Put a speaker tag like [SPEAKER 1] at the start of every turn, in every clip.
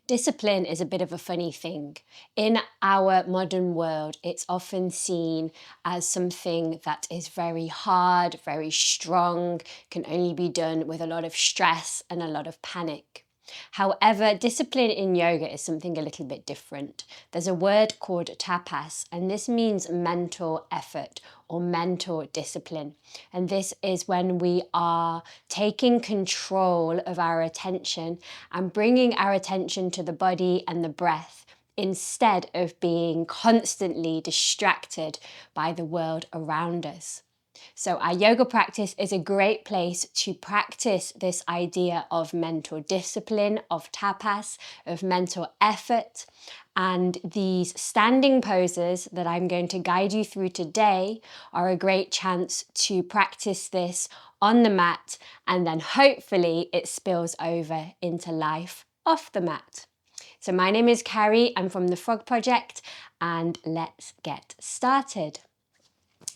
[SPEAKER 1] Discipline is a bit of a funny thing. In our modern world, it's often seen as something that is very hard, very strong, can only be done with a lot of stress and a lot of panic. However, discipline in yoga is something a little bit different. There's a word called tapas, and this means mental effort or mental discipline. And this is when we are taking control of our attention and bringing our attention to the body and the breath instead of being constantly distracted by the world around us. So our yoga practice is a great place to practice this idea of mental discipline, of tapas, of mental effort. And these standing poses that I'm going to guide you through today are a great chance to practice this on the mat, and then hopefully it spills over into life off the mat. So my name is Carrie, I'm from the Frog Project, and let's get started.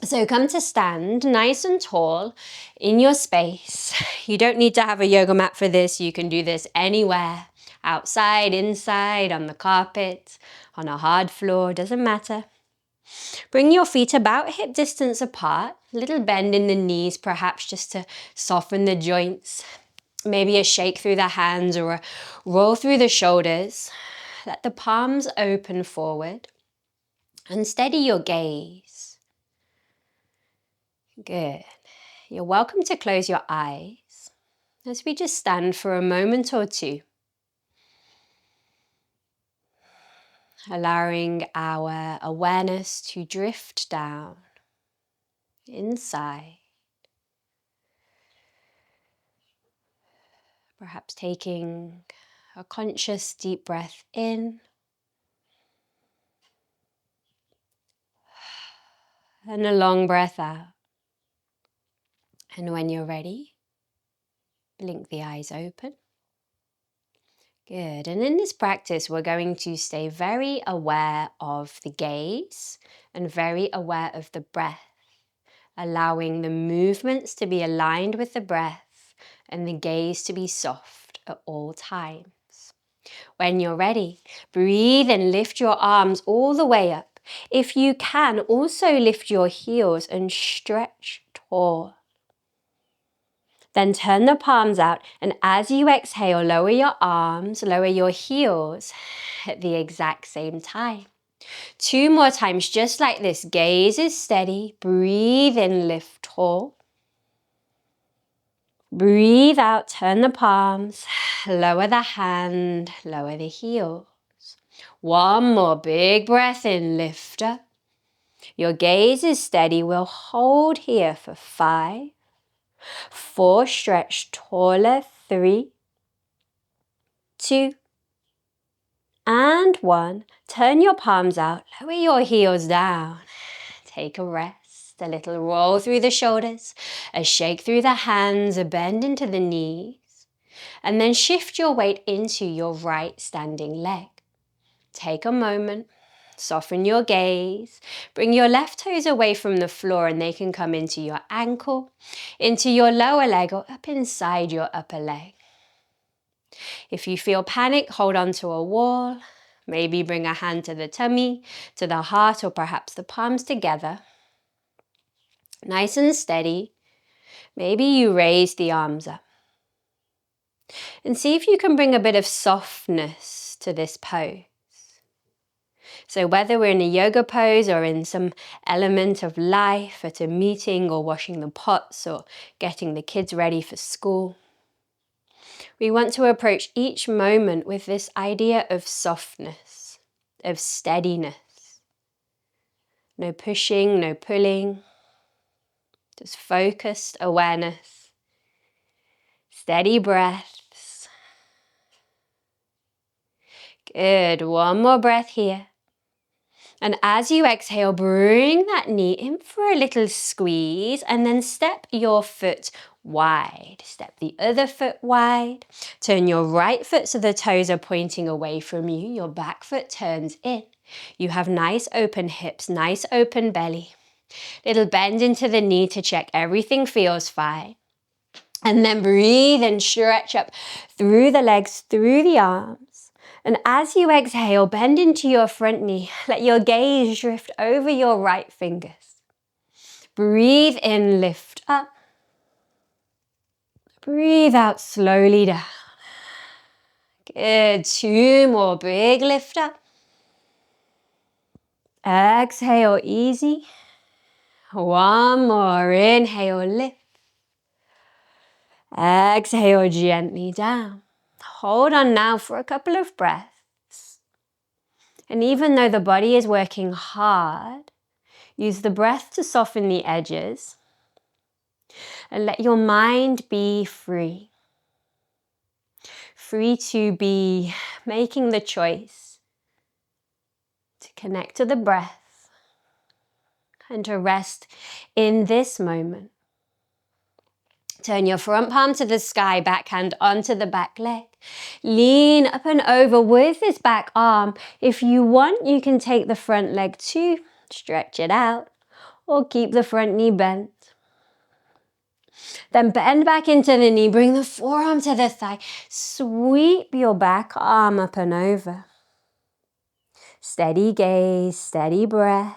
[SPEAKER 1] So come to stand nice and tall in your space. You don't need to have a yoga mat for this. You can do this anywhere, outside, inside, on the carpet, on a hard floor, doesn't matter. Bring your feet about hip distance apart, a little bend in the knees perhaps just to soften the joints. Maybe a shake through the hands or a roll through the shoulders. Let the palms open forward and steady your gaze. Good. You're welcome to close your eyes as we just stand for a moment or two, allowing our awareness to drift down inside, perhaps taking a conscious deep breath in and a long breath out. And when you're ready, blink the eyes open. Good. And in this practice, we're going to stay very aware of the gaze and very aware of the breath, allowing the movements to be aligned with the breath and the gaze to be soft at all times. When you're ready, breathe and lift your arms all the way up. If you can, also lift your heels and stretch tall. Then turn the palms out, and as you exhale, lower your arms, lower your heels at the exact same time. 2 more times, just like this. Gaze is steady. Breathe in, lift tall. Breathe out, turn the palms, lower the hand, lower the heels. 1 more big breath in, lift up. Your gaze is steady. We'll hold here for 5, 4, stretch taller, 3, 2, and 1. Turn your palms out, lower your heels down. Take a rest, a little roll through the shoulders, a shake through the hands, a bend into the knees, and then shift your weight into your right standing leg. Take a moment, soften your gaze, bring your left toes away from the floor and they can come into your ankle, into your lower leg or up inside your upper leg. If you feel panic, hold on to a wall. Maybe bring a hand to the tummy, to the heart, or perhaps the palms together. Nice and steady. Maybe you raise the arms up. And see if you can bring a bit of softness to this pose. So whether we're in a yoga pose or in some element of life, at a meeting or washing the pots or getting the kids ready for school, we want to approach each moment with this idea of softness, of steadiness. No pushing, no pulling, just focused awareness, steady breaths. Good, 1 more breath here. And as you exhale, bring that knee in for a little squeeze and then step your foot wide. Step the other foot wide. Turn your right foot so the toes are pointing away from you. Your back foot turns in. You have nice open hips, nice open belly. Little bend into the knee to check everything feels fine. And then breathe and stretch up through the legs, through the arms. And as you exhale, bend into your front knee. Let your gaze drift over your right fingers. Breathe in, lift up. Breathe out slowly down. Good. 2 more. Big lift up. Exhale, easy. 1 more. Inhale, lift. Exhale gently down. Hold on now for a couple of breaths. And even though the body is working hard, use the breath to soften the edges and let your mind be free. Free to be making the choice to connect to the breath and to rest in this moment. Turn your front palm to the sky, backhand onto the back leg. Lean up and over with this back arm. If you want, you can take the front leg too, stretch it out, or keep the front knee bent. Then bend back into the knee, bring the forearm to the thigh. Sweep your back arm up and over. Steady gaze, steady breath.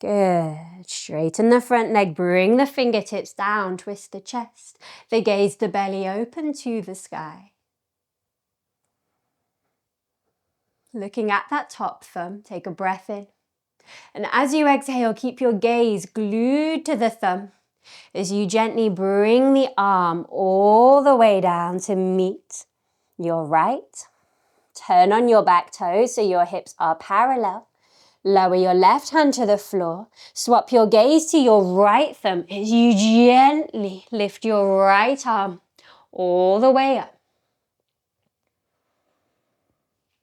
[SPEAKER 1] Good. Straighten the front leg, bring the fingertips down, twist the chest. The gaze, the belly open to the sky. Looking at that top thumb, take a breath in. And as you exhale, keep your gaze glued to the thumb as you gently bring the arm all the way down to meet your right. Turn on your back toes so your hips are parallel. Lower your left hand to the floor. Swap your gaze to your right thumb as you gently lift your right arm all the way up.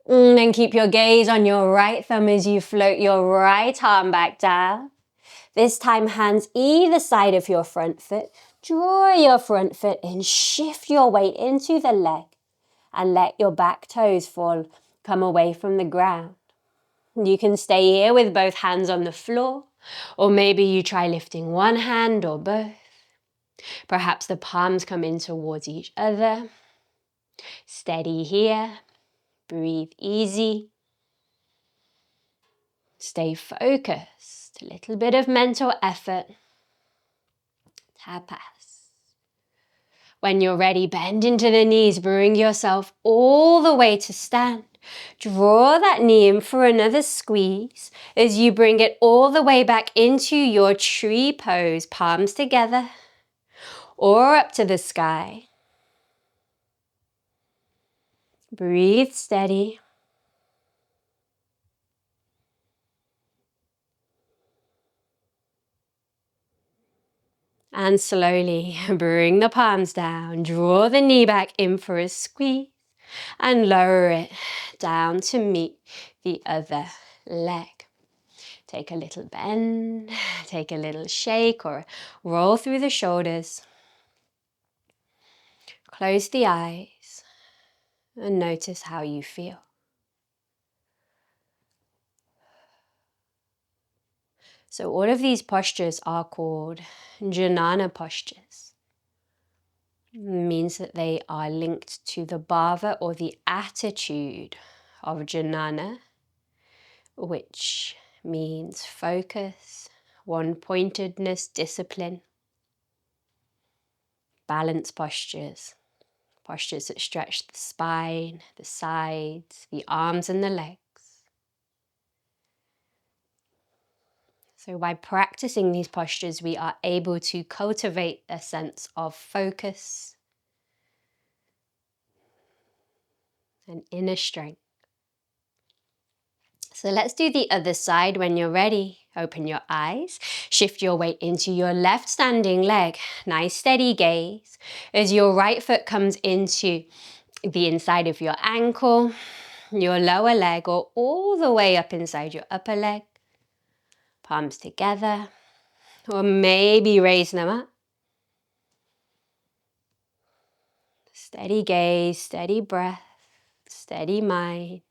[SPEAKER 1] And then keep your gaze on your right thumb as you float your right arm back down. This time, hands either side of your front foot. Draw your front foot in, shift your weight into the leg, and let your back toes come away from the ground. You can stay here with both hands on the floor, or maybe you try lifting one hand or both. Perhaps the palms come in towards each other. Steady here. Breathe easy. Stay focused. A little bit of mental effort. Tapas. When you're ready, bend into the knees. Bring yourself all the way to stand. Draw that knee in for another squeeze as you bring it all the way back into your tree pose. Palms together or up to the sky. Breathe steady. And slowly bring the palms down. Draw the knee back in for a squeeze and lower it down to meet the other leg. Take a little bend, take a little shake or roll through the shoulders. Close the eyes and notice how you feel. So all of these postures are called jnana postures. It means that they are linked to the bhava or the attitude of jnana, which means focus, one-pointedness, discipline. Balance postures, postures that stretch the spine, the sides, the arms and the legs. So by practicing these postures, we are able to cultivate a sense of focus and inner strength. So let's do the other side. When you're ready, open your eyes, shift your weight into your left standing leg. Nice steady gaze as your right foot comes into the inside of your ankle, your lower leg, or all the way up inside your upper leg. Palms together, or maybe raise them up. Steady gaze, steady breath, steady mind.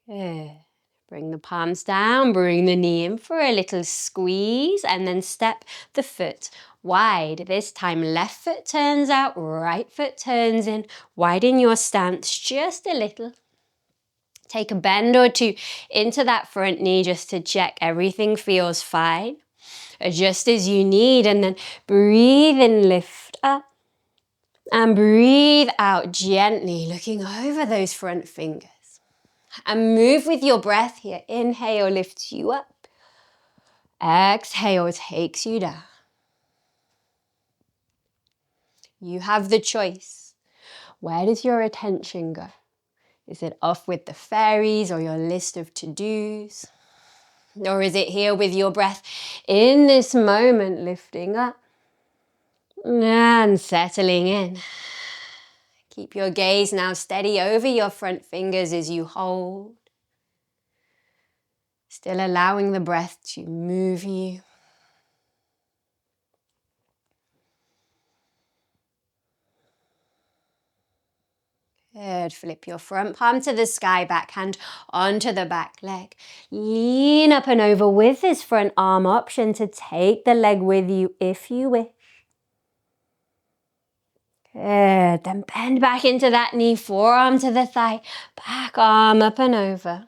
[SPEAKER 1] Good. Bring the palms down, bring the knee in for a little squeeze, and then step the foot wide. This time, left foot turns out, right foot turns in. Widen your stance just a little. Take a bend or two into that front knee just to check everything feels fine. Adjust as you need, and then breathe in, lift up. And breathe out gently, looking over those front fingers. And move with your breath here. Inhale lifts you up. Exhale takes you down. You have the choice. Where does your attention go? Is it off with the fairies or your list of to-dos? Or is it here with your breath in this moment, lifting up and settling in? Keep your gaze now steady over your front fingers as you hold. Still allowing the breath to move you. Good. Flip your front palm to the sky, back hand onto the back leg. Lean up and over with this front arm option to take the leg with you if you wish. Good. Then bend back into that knee, forearm to the thigh, back arm up and over.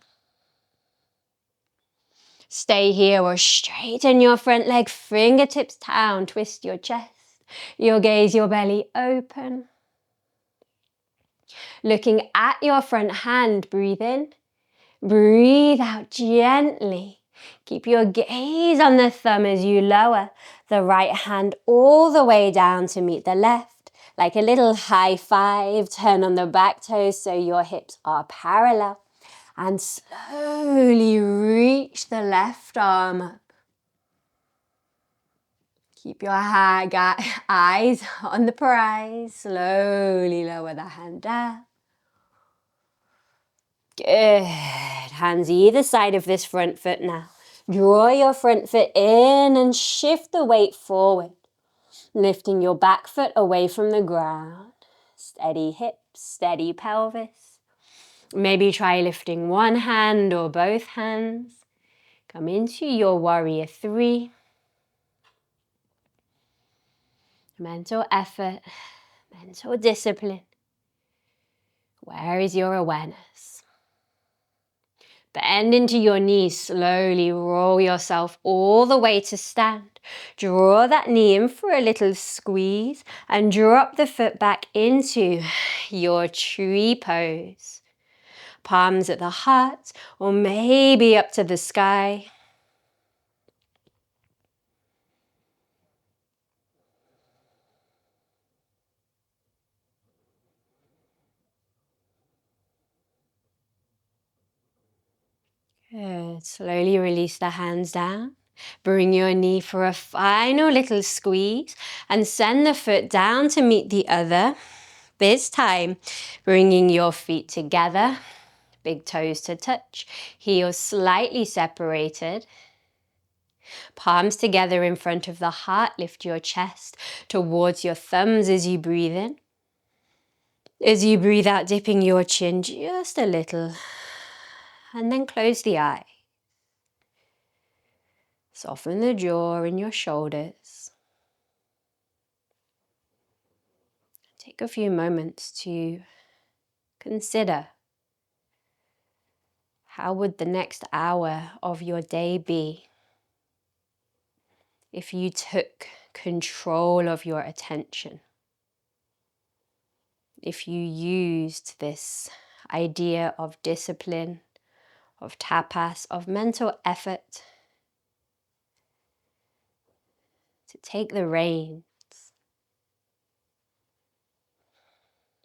[SPEAKER 1] Stay here or straighten your front leg, fingertips down, twist your chest, your gaze, your belly open. Looking at your front hand, breathe in, breathe out gently. Keep your gaze on the thumb as you lower the right hand all the way down to meet the left. Like a little high five, turn on the back toes so your hips are parallel. And slowly reach the left arm up. Keep your eyes on the prize. Slowly lower the hand down. Good. Hands either side of this front foot now. Draw your front foot in and shift the weight forward. Lifting your back foot away from the ground. Steady hips, steady pelvis. Maybe try lifting one hand or both hands. Come into your warrior three. Mental effort, mental discipline. Where is your awareness? Bend into your knees, slowly roll yourself all the way to stand. Draw that knee in for a little squeeze and drop the foot back into your tree pose. Palms at the heart or maybe up to the sky. Good. Slowly release the hands down. Bring your knee for a final little squeeze and send the foot down to meet the other. This time, bringing your feet together. Big toes to touch, heels slightly separated. Palms together in front of the heart. Lift your chest towards your thumbs as you breathe in. As you breathe out, dipping your chin just a little. And then close the eye. Soften the jaw and your shoulders. Take a few moments to consider, how would the next hour of your day be if you took control of your attention? If you used this idea of discipline, of tapas, of mental effort to take the reins.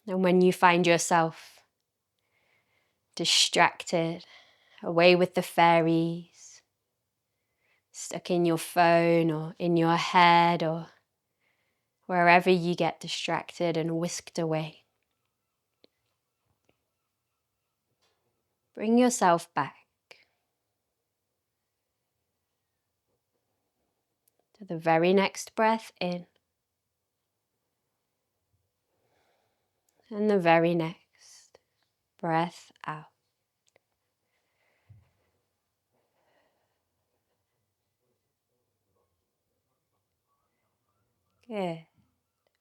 [SPEAKER 1] And when you find yourself distracted, away with the fairies, stuck in your phone or in your head or wherever you get distracted and whisked away, bring yourself back to the very next breath in and the very next breath out. Good.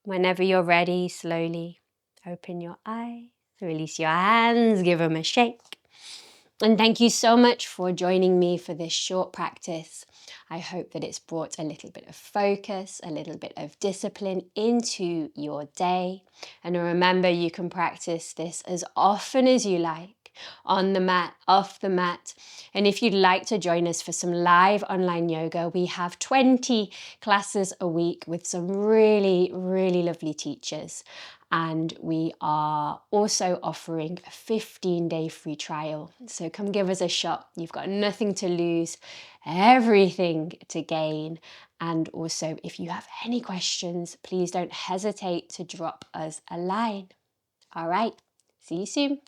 [SPEAKER 1] Whenever you're ready, slowly open your eyes, release your hands, give them a shake. And thank you so much for joining me for this short practice. I hope that it's brought a little bit of focus, a little bit of discipline into your day. And remember, you can practice this as often as you like, on the mat, off the mat. And if you'd like to join us for some live online yoga, we have 20 classes a week with some really, really lovely teachers. And we are also offering a 15-day free trial. So come give us a shot. You've got nothing to lose, everything to gain. And also, if you have any questions, please don't hesitate to drop us a line. All right, see you soon.